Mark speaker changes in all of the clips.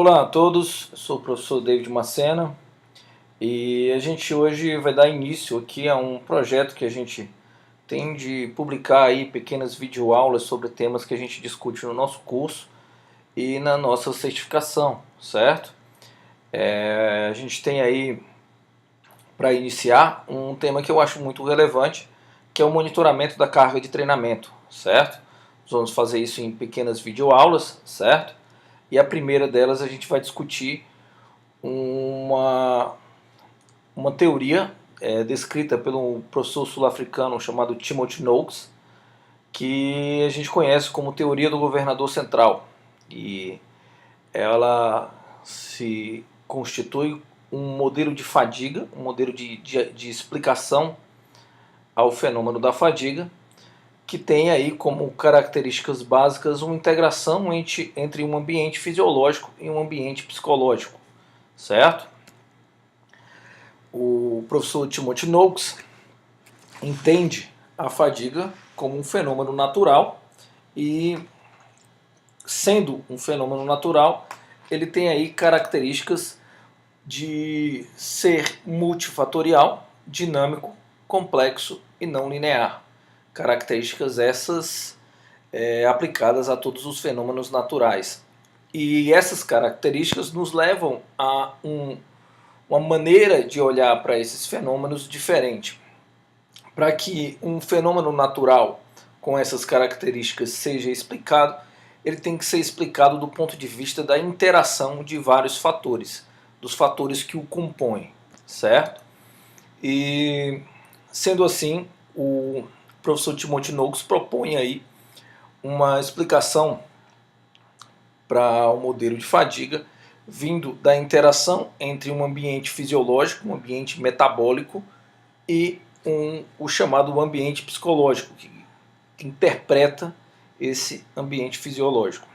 Speaker 1: Olá a todos, eu sou o professor David Macena e a gente hoje vai dar início aqui a um projeto que a gente tem de publicar aí pequenas videoaulas sobre temas que a gente discute no nosso curso e na nossa certificação, certo? A gente tem aí, para iniciar, um tema que eu acho muito relevante, que é o monitoramento da carga de treinamento, certo? Nós vamos fazer isso em pequenas videoaulas, certo? E a primeira delas a gente vai discutir uma, uma teoria descrita pelo professor sul-africano chamado Timothy Noakes, que a gente conhece como teoria do governador central. E ela se constitui um modelo de fadiga, um modelo de explicação ao fenômeno da fadiga, que tem aí como características básicas uma integração entre um ambiente fisiológico e um ambiente psicológico, certo? O professor Timothy Noakes entende a fadiga como um fenômeno natural e, sendo um fenômeno natural, ele tem aí características de ser multifatorial, dinâmico, complexo e não linear. Características essas aplicadas a todos os fenômenos naturais. E essas características nos levam a uma maneira de olhar para esses fenômenos diferente. Para que um fenômeno natural com essas características seja explicado, ele tem que ser explicado do ponto de vista da interação de vários fatores, dos fatores que o compõem, certo? E, sendo assim, o professor Timothy Noakes propõe aí uma explicação para o modelo de fadiga vindo da interação entre um ambiente fisiológico, um ambiente metabólico e o chamado ambiente psicológico, que interpreta esse ambiente fisiológico.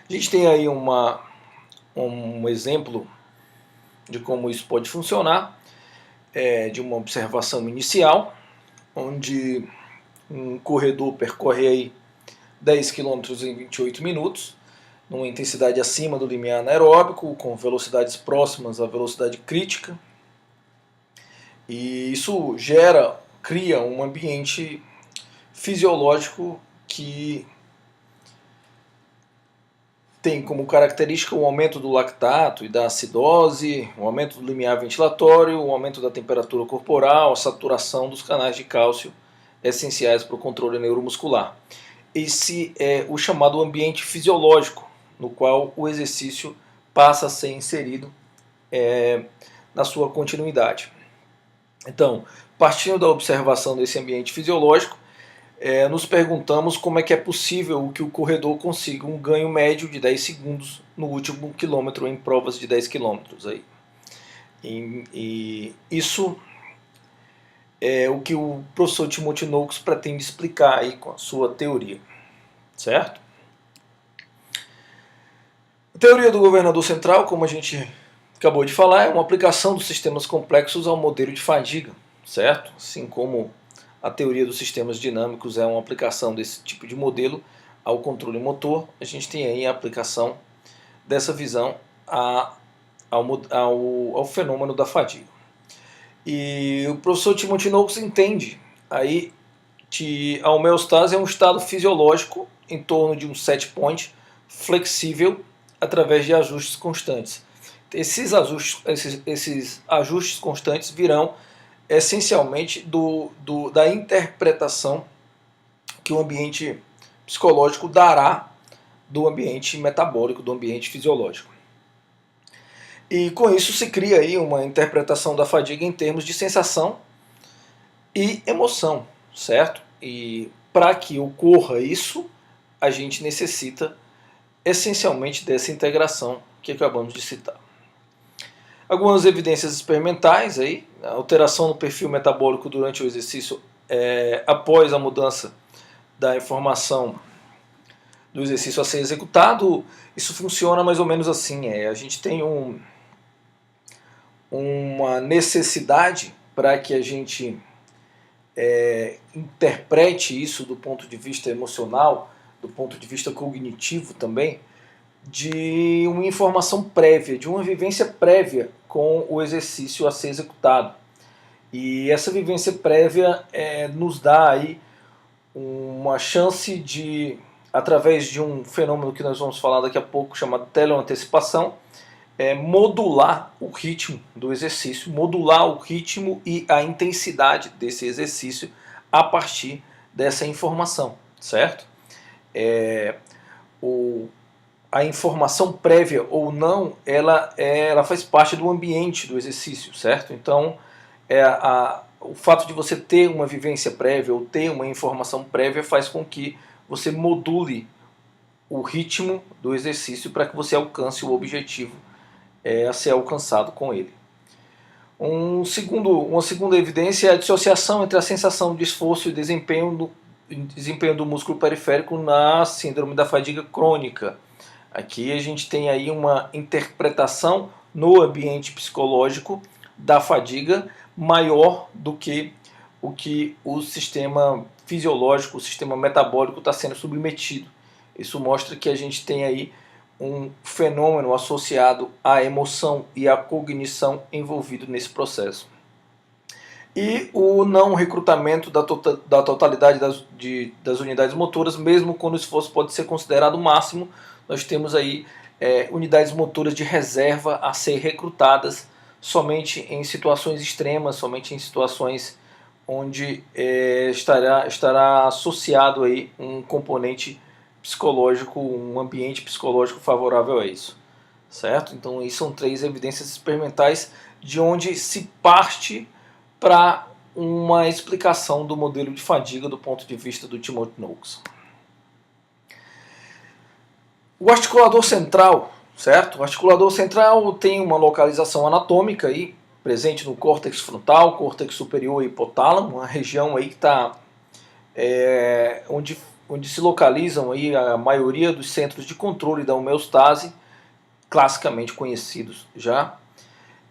Speaker 1: A gente tem aí um exemplo de como isso pode funcionar, de uma observação inicial, onde um corredor percorre aí 10 km em 28 minutos, numa intensidade acima do limiar anaeróbico, com velocidades próximas à velocidade crítica. E isso cria um ambiente fisiológico que tem como característica o aumento do lactato e da acidose, o aumento do limiar ventilatório, o aumento da temperatura corporal, a saturação dos canais de cálcio essenciais para o controle neuromuscular. Esse é o chamado ambiente fisiológico, no qual o exercício passa a ser inserido na sua continuidade. Então, partindo da observação desse ambiente fisiológico, nos perguntamos como é que é possível que o corredor consiga um ganho médio de 10 segundos no último quilômetro em provas de 10 quilômetros. E isso é o que o professor Timothy Noakes pretende explicar aí com a sua teoria, certo? A teoria do governador central, como a gente acabou de falar, é uma aplicação dos sistemas complexos ao modelo de fadiga, certo? Assim como a teoria dos sistemas dinâmicos é uma aplicação desse tipo de modelo ao controle motor, a gente tem aí a aplicação dessa visão ao fenômeno da fadiga. E o professor Timothy Noakes entende aí que a homeostase é um estado fisiológico em torno de um set point flexível através de ajustes constantes. Esses ajustes constantes virão essencialmente da interpretação que o ambiente psicológico dará do ambiente metabólico, do ambiente fisiológico. E com isso se cria aí uma interpretação da fadiga em termos de sensação e emoção, certo? E para que ocorra isso, a gente necessita essencialmente dessa integração que acabamos de citar. Algumas evidências experimentais aí, a alteração no perfil metabólico durante o exercício após a mudança da informação do exercício a ser executado, isso funciona mais ou menos assim. A gente tem uma necessidade para que a gente interprete isso do ponto de vista emocional, do ponto de vista cognitivo também, de uma informação prévia, de uma vivência prévia com o exercício a ser executado. E essa vivência prévia nos dá aí uma chance de, através de um fenômeno que nós vamos falar daqui a pouco, chamado teleantecipação, modular o ritmo do exercício, modular o ritmo e a intensidade desse exercício a partir dessa informação, certo? A informação prévia ou não, ela faz parte do ambiente do exercício, certo? Então, o fato de você ter uma vivência prévia ou ter uma informação prévia faz com que você module o ritmo do exercício para que você alcance o objetivo a ser alcançado com ele. Uma segunda evidência é a dissociação entre a sensação de esforço e desempenho do músculo periférico na síndrome da fadiga crônica. Aqui a gente tem aí uma interpretação no ambiente psicológico da fadiga maior do que o sistema fisiológico, o sistema metabólico está sendo submetido. Isso mostra que a gente tem aí um fenômeno associado à emoção e à cognição envolvido nesse processo. E o não recrutamento da totalidade das unidades motoras, mesmo quando o esforço pode ser considerado máximo, nós temos aí unidades motoras de reserva a ser recrutadas somente em situações extremas, somente em situações onde estará associado aí um componente psicológico, um ambiente psicológico favorável a isso, certo? Então, isso são 3 evidências experimentais de onde se parte para uma explicação do modelo de fadiga do ponto de vista do Timothy Noakes. O articulador central, certo? O articulador central tem uma localização anatômica aí, presente no córtex frontal, córtex superior e hipotálamo, uma região aí que está onde se localizam aí a maioria dos centros de controle da homeostase, classicamente conhecidos já.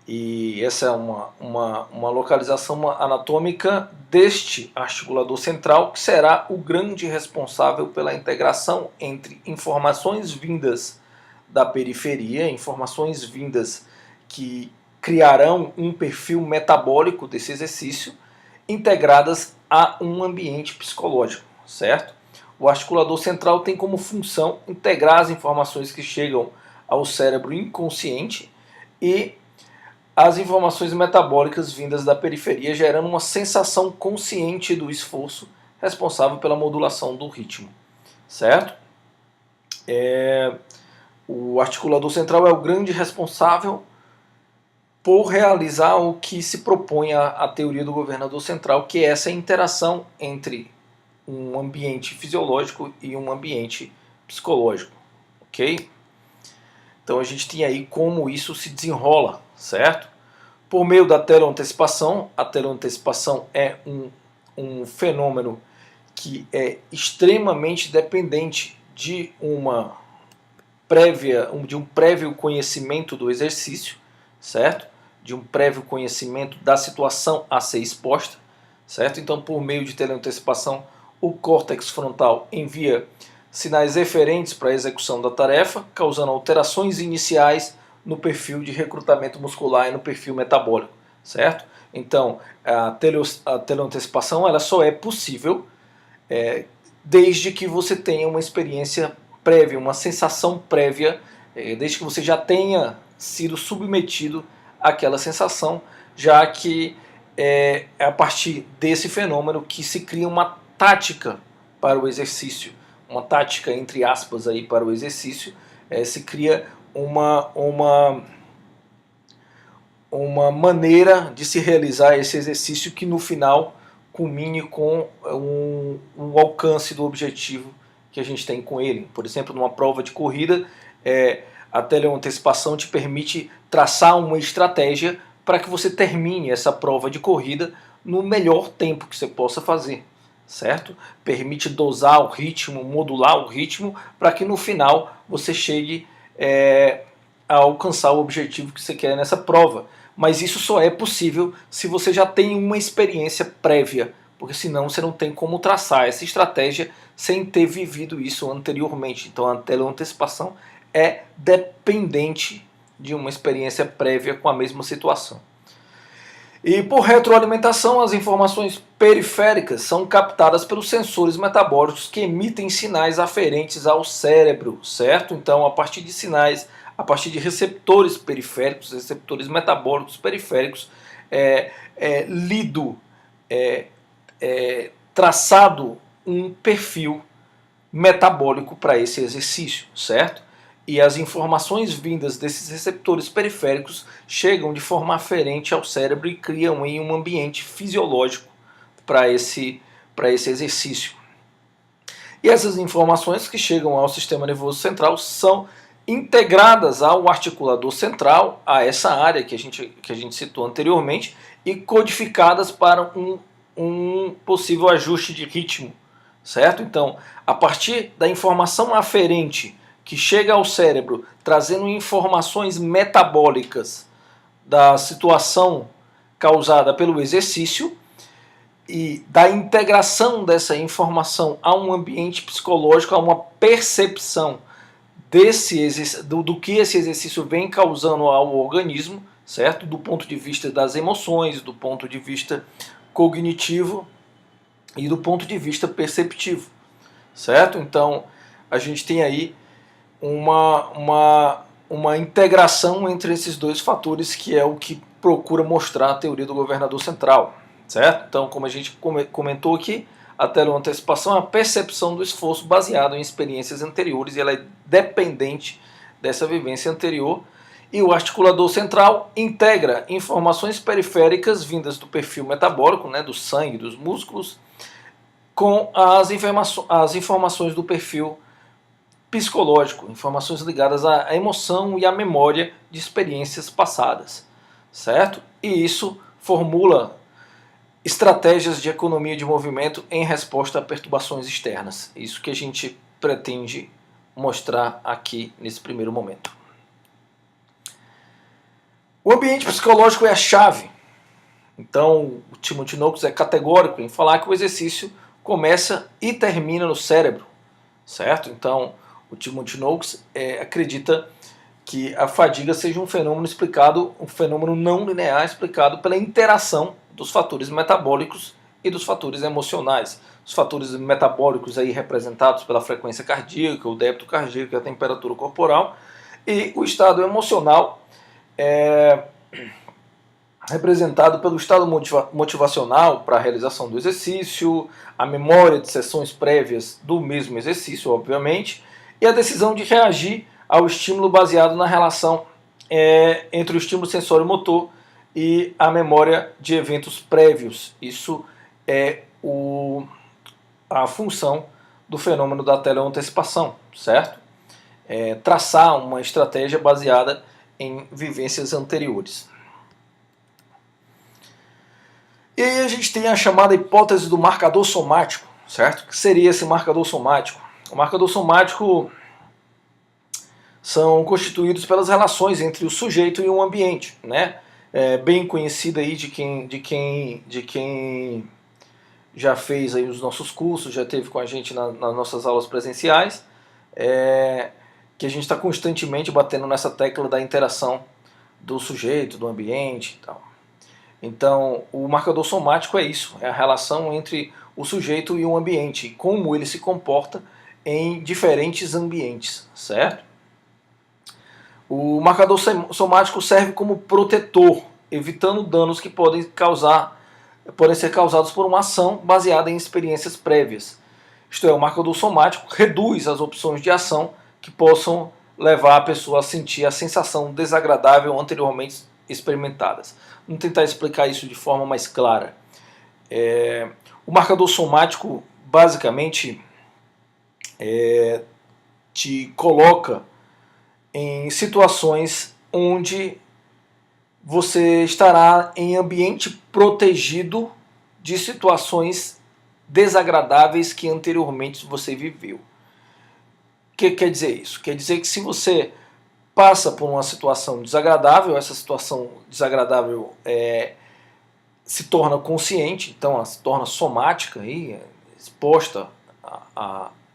Speaker 1: E essa é uma localização anatômica deste articulador central, que será o grande responsável pela integração entre informações vindas da periferia, informações vindas que criarão um perfil metabólico desse exercício, integradas a um ambiente psicológico, certo? O articulador central tem como função integrar as informações que chegam ao cérebro inconsciente e as informações metabólicas vindas da periferia, gerando uma sensação consciente do esforço responsável pela modulação do ritmo, certo? O articulador central é o grande responsável por realizar o que se propõe a teoria do governador central, que é essa interação entre um ambiente fisiológico e um ambiente psicológico, ok? Então a gente tem aí como isso se desenrola, certo? Por meio da teleantecipação, a teleantecipação é um fenômeno que é extremamente dependente de um prévio conhecimento do exercício, certo? De um prévio conhecimento da situação a ser exposta, certo? Então, por meio de teleantecipação, o córtex frontal envia sinais eferentes para a execução da tarefa, causando alterações iniciais no perfil de recrutamento muscular e no perfil metabólico, certo? Então, a teleantecipação ela só é possível desde que você tenha uma experiência prévia, uma sensação prévia, desde que você já tenha sido submetido àquela sensação, já que é a partir desse fenômeno que se cria uma tática para o exercício, uma tática entre aspas aí para o exercício, se cria uma maneira de se realizar esse exercício que no final culmine com um alcance do objetivo que a gente tem com ele. Por exemplo, numa prova de corrida, a teleantecipação te permite traçar uma estratégia para que você termine essa prova de corrida no melhor tempo que você possa fazer, certo? Permite dosar o ritmo, modular o ritmo, para que no final você chegue a alcançar o objetivo que você quer nessa prova. Mas isso só é possível se você já tem uma experiência prévia, porque senão você não tem como traçar essa estratégia sem ter vivido isso anteriormente. Então a teleantecipação é dependente de uma experiência prévia com a mesma situação. E por retroalimentação, as informações periféricas são captadas pelos sensores metabólicos que emitem sinais aferentes ao cérebro, certo? Então, a partir de sinais, a partir de receptores periféricos, receptores metabólicos periféricos, traçado um perfil metabólico para esse exercício, certo? E as informações vindas desses receptores periféricos chegam de forma aferente ao cérebro e criam aí um ambiente fisiológico para esse exercício. E essas informações que chegam ao sistema nervoso central são integradas ao articulador central, a essa área que a gente citou anteriormente, e codificadas para um possível ajuste de ritmo, certo? Então, a partir da informação aferente que chega ao cérebro, trazendo informações metabólicas da situação causada pelo exercício e da integração dessa informação a um ambiente psicológico, a uma percepção do que esse exercício vem causando ao organismo, certo? Do ponto de vista das emoções, do ponto de vista cognitivo e do ponto de vista perceptivo, certo? Então, a gente tem aí uma integração entre esses dois fatores, que é o que procura mostrar a teoria do governador central, certo? Então, como a gente comentou aqui, a teleantecipação é a percepção do esforço baseado em experiências anteriores, e ela é dependente dessa vivência anterior. E o articulador central integra informações periféricas vindas do perfil metabólico, né, do sangue, dos músculos, com as informações do perfil psicológico, informações ligadas à emoção e à memória de experiências passadas, certo? E isso formula estratégias de economia de movimento em resposta a perturbações externas. Isso que a gente pretende mostrar aqui nesse primeiro momento. O ambiente psicológico é a chave. Então, o Timothy Noakes é categórico em falar que o exercício começa e termina no cérebro, certo? Então, o Timothy Noakes acredita que a fadiga seja um fenômeno não linear explicado pela interação dos fatores metabólicos e dos fatores emocionais. Os fatores metabólicos aí representados pela frequência cardíaca, o débito cardíaco, a temperatura corporal, e o estado emocional representado pelo estado motivacional para a realização do exercício, a memória de sessões prévias do mesmo exercício, obviamente, e a decisão de reagir ao estímulo baseado na relação entre o estímulo sensório-motor e a memória de eventos prévios. Isso é a função do fenômeno da teleantecipação, certo? Traçar uma estratégia baseada em vivências anteriores. E aí a gente tem a chamada hipótese do marcador somático, certo? O que seria esse marcador somático? O marcador somático são constituídos pelas relações entre o sujeito e o ambiente, né? Bem conhecida aí de quem já fez aí os nossos cursos, já teve com a gente nas nossas aulas presenciais, que a gente está constantemente batendo nessa tecla da interação do sujeito, do ambiente e tal. Então, o marcador somático é isso, é a relação entre o sujeito e o ambiente, como ele se comporta em diferentes ambientes, certo? O marcador somático serve como protetor, evitando danos que podem ser causados por uma ação baseada em experiências prévias. Isto é, o marcador somático reduz as opções de ação que possam levar a pessoa a sentir a sensação desagradável anteriormente experimentadas. Vamos tentar explicar isso de forma mais clara. O marcador somático, basicamente, te coloca em situações onde você estará em ambiente protegido de situações desagradáveis que anteriormente você viveu. O que quer dizer isso? Quer dizer que se você passa por uma situação desagradável, essa situação desagradável se torna consciente, então ela se torna somática, aí, exposta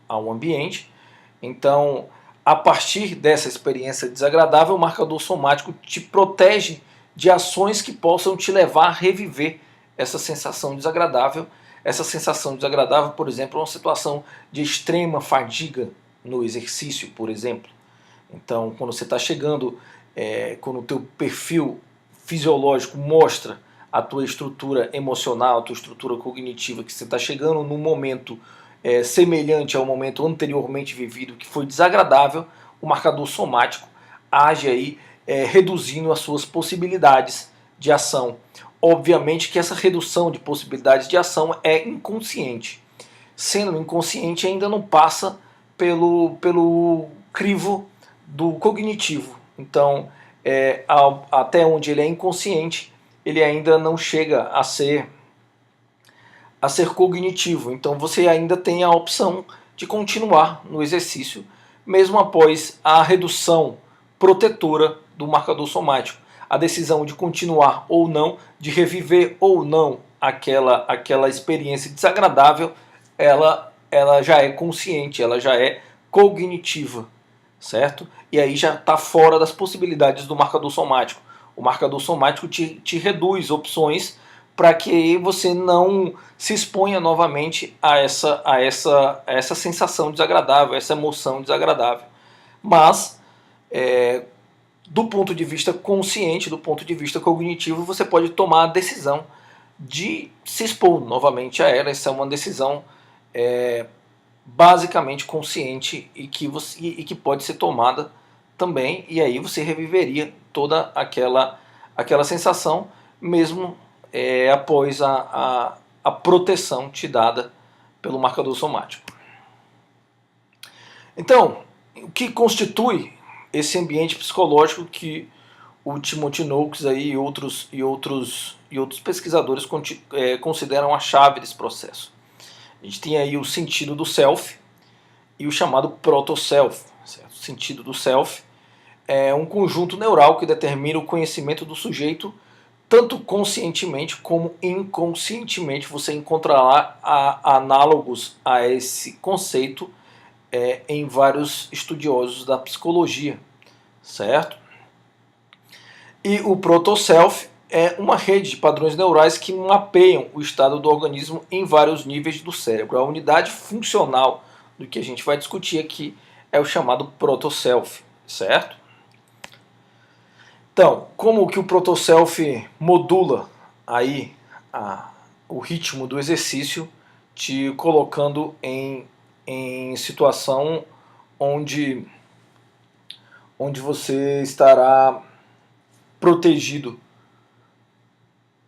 Speaker 1: ao ambiente. Então, a partir dessa experiência desagradável, o marcador somático te protege de ações que possam te levar a reviver essa sensação desagradável. Essa sensação desagradável, por exemplo, é uma situação de extrema fadiga no exercício, por exemplo. Então, quando você está chegando, quando o teu perfil fisiológico mostra a tua estrutura emocional, a tua estrutura cognitiva, que você está chegando num momento semelhante ao momento anteriormente vivido, que foi desagradável, o marcador somático age aí reduzindo as suas possibilidades de ação. Obviamente que essa redução de possibilidades de ação é inconsciente. Sendo inconsciente, ainda não passa pelo crivo do cognitivo. Então, até onde ele é inconsciente, ele ainda não chega a ser cognitivo. Então você ainda tem a opção de continuar no exercício, mesmo após a redução protetora do marcador somático. A decisão de continuar ou não, de reviver ou não aquela experiência desagradável, ela já é consciente, ela já é cognitiva, certo? E aí já está fora das possibilidades do marcador somático. O marcador somático te reduz opções para que você não se exponha novamente a essa sensação desagradável, essa emoção desagradável. Mas, do ponto de vista consciente, do ponto de vista cognitivo, você pode tomar a decisão de se expor novamente a ela. Essa é uma decisão basicamente consciente e que pode ser tomada também, e aí você reviveria toda aquela sensação, mesmo após a proteção te dada pelo marcador somático. Então, o que constitui esse ambiente psicológico que o Timothy Noakes aí e outros pesquisadores consideram a chave desse processo? A gente tem aí o sentido do self e o chamado proto-self. O sentido do self é um conjunto neural que determina o conhecimento do sujeito, tanto conscientemente como inconscientemente. Você encontrará análogos a esse conceito em vários estudiosos da psicologia, certo? E o proto-self é uma rede de padrões neurais que mapeiam o estado do organismo em vários níveis do cérebro. A unidade funcional do que a gente vai discutir aqui é o chamado proto-self, certo? Então, como que o proto-self modula aí o ritmo do exercício, te colocando em situação onde você estará protegido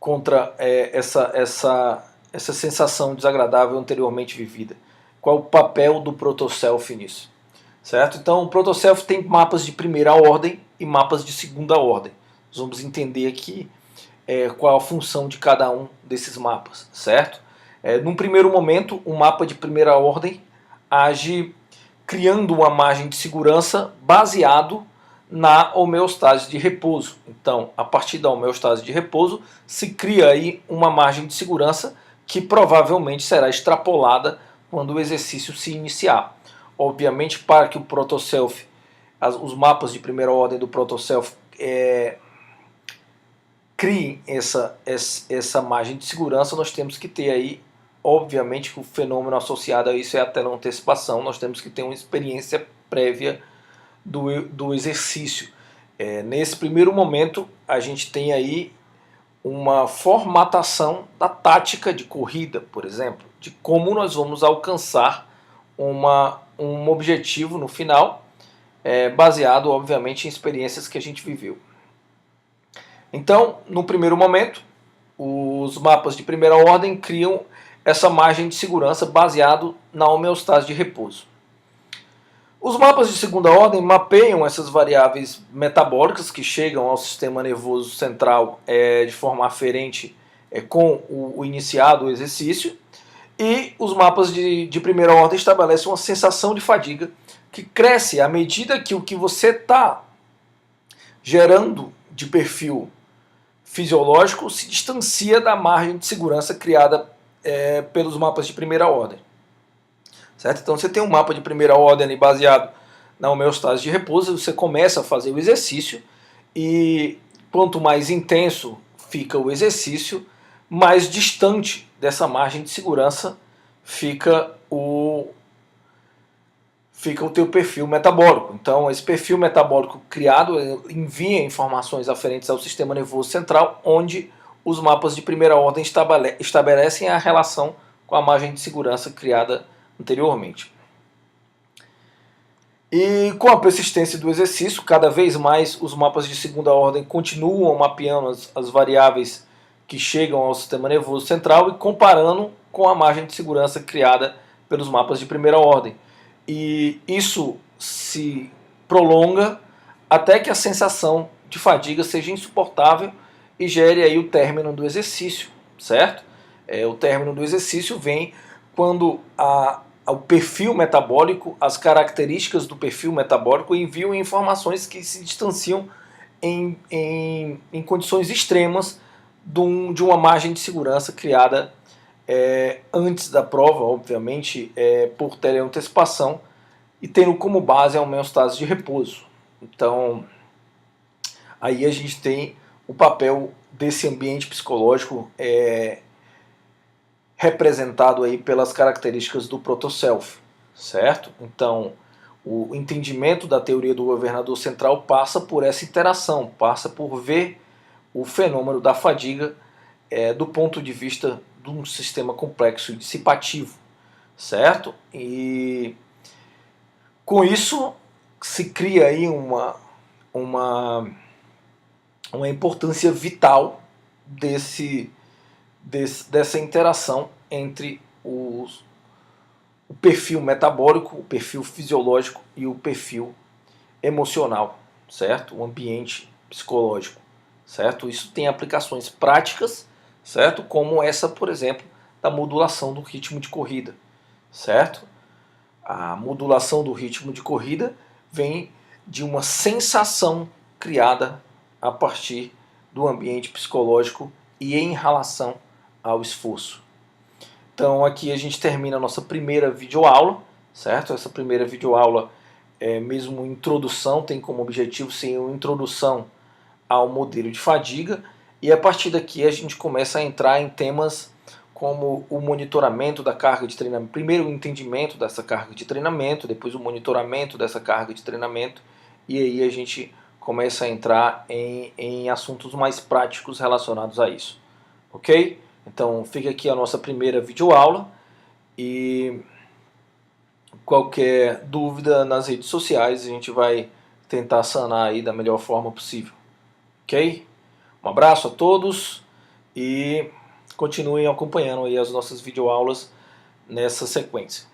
Speaker 1: contra essa sensação desagradável anteriormente vivida. Qual o papel do proto-self nisso? Certo? Então, o proto-self tem mapas de primeira ordem e mapas de segunda ordem. Nós vamos entender aqui qual a função de cada um desses mapas, certo? Num primeiro momento, o mapa de primeira ordem age criando uma margem de segurança baseado na homeostase de repouso. Então, a partir da homeostase de repouso, se cria aí uma margem de segurança que provavelmente será extrapolada quando o exercício se iniciar. Obviamente, para que o proto-self, os mapas de primeira ordem do proto-self criem essa margem de segurança, nós temos que ter aí, obviamente, que o fenômeno associado a isso é a teleantecipação. Nós temos que ter uma experiência prévia do exercício. Nesse primeiro momento, a gente tem aí uma formatação da tática de corrida, por exemplo, de como nós vamos alcançar um objetivo no final, baseado, obviamente, em experiências que a gente viveu. Então, no primeiro momento, os mapas de primeira ordem criam essa margem de segurança baseado na homeostase de repouso. Os mapas de segunda ordem mapeiam essas variáveis metabólicas que chegam ao sistema nervoso central de forma aferente com o iniciado o exercício, e os mapas de primeira ordem estabelecem uma sensação de fadiga que cresce à medida que o que você está gerando de perfil fisiológico se distancia da margem de segurança criada pelos mapas de primeira ordem. Certo? Então você tem um mapa de primeira ordem ali baseado na homeostase de repouso, você começa a fazer o exercício e quanto mais intenso fica o exercício, mais distante dessa margem de segurança fica o teu perfil metabólico. Então, esse perfil metabólico criado envia informações aferentes ao sistema nervoso central, onde os mapas de primeira ordem estabelecem a relação com a margem de segurança criada anteriormente. E com a persistência do exercício, cada vez mais os mapas de segunda ordem continuam mapeando as variáveis que chegam ao sistema nervoso central e comparando com a margem de segurança criada pelos mapas de primeira ordem. E isso se prolonga até que a sensação de fadiga seja insuportável e gere aí o término do exercício, certo? O término do exercício vem quando o perfil metabólico, as características do perfil metabólico enviam informações que se distanciam em condições extremas de uma margem de segurança criada antes da prova, obviamente, por teleantecipação, e tendo como base a homeostase de repouso. Então, aí a gente tem o papel desse ambiente psicológico representado aí pelas características do protoself, certo? Então, o entendimento da teoria do governador central passa por essa interação, passa por ver o fenômeno da fadiga do ponto de vista de um sistema complexo e dissipativo, certo? E com isso se cria aí uma importância vital dessa interação entre o perfil metabólico, o perfil fisiológico e o perfil emocional, certo? O ambiente psicológico, certo? Isso tem aplicações práticas, certo? Como essa, por exemplo, da modulação do ritmo de corrida, certo? A modulação do ritmo de corrida vem de uma sensação criada a partir do ambiente psicológico e em relação ao esforço. Então aqui a gente termina a nossa primeira videoaula, certo? Essa primeira videoaula mesmo introdução, tem como objetivo ser uma introdução ao modelo de fadiga, e a partir daqui a gente começa a entrar em temas como o monitoramento da carga de treinamento. Primeiro o entendimento dessa carga de treinamento, depois o monitoramento dessa carga de treinamento, e aí a gente começa a entrar em assuntos mais práticos relacionados a isso. Ok? Então fica aqui a nossa primeira videoaula, e qualquer dúvida nas redes sociais a gente vai tentar sanar aí da melhor forma possível. Ok? Um abraço a todos e continuem acompanhando aí as nossas videoaulas nessa sequência.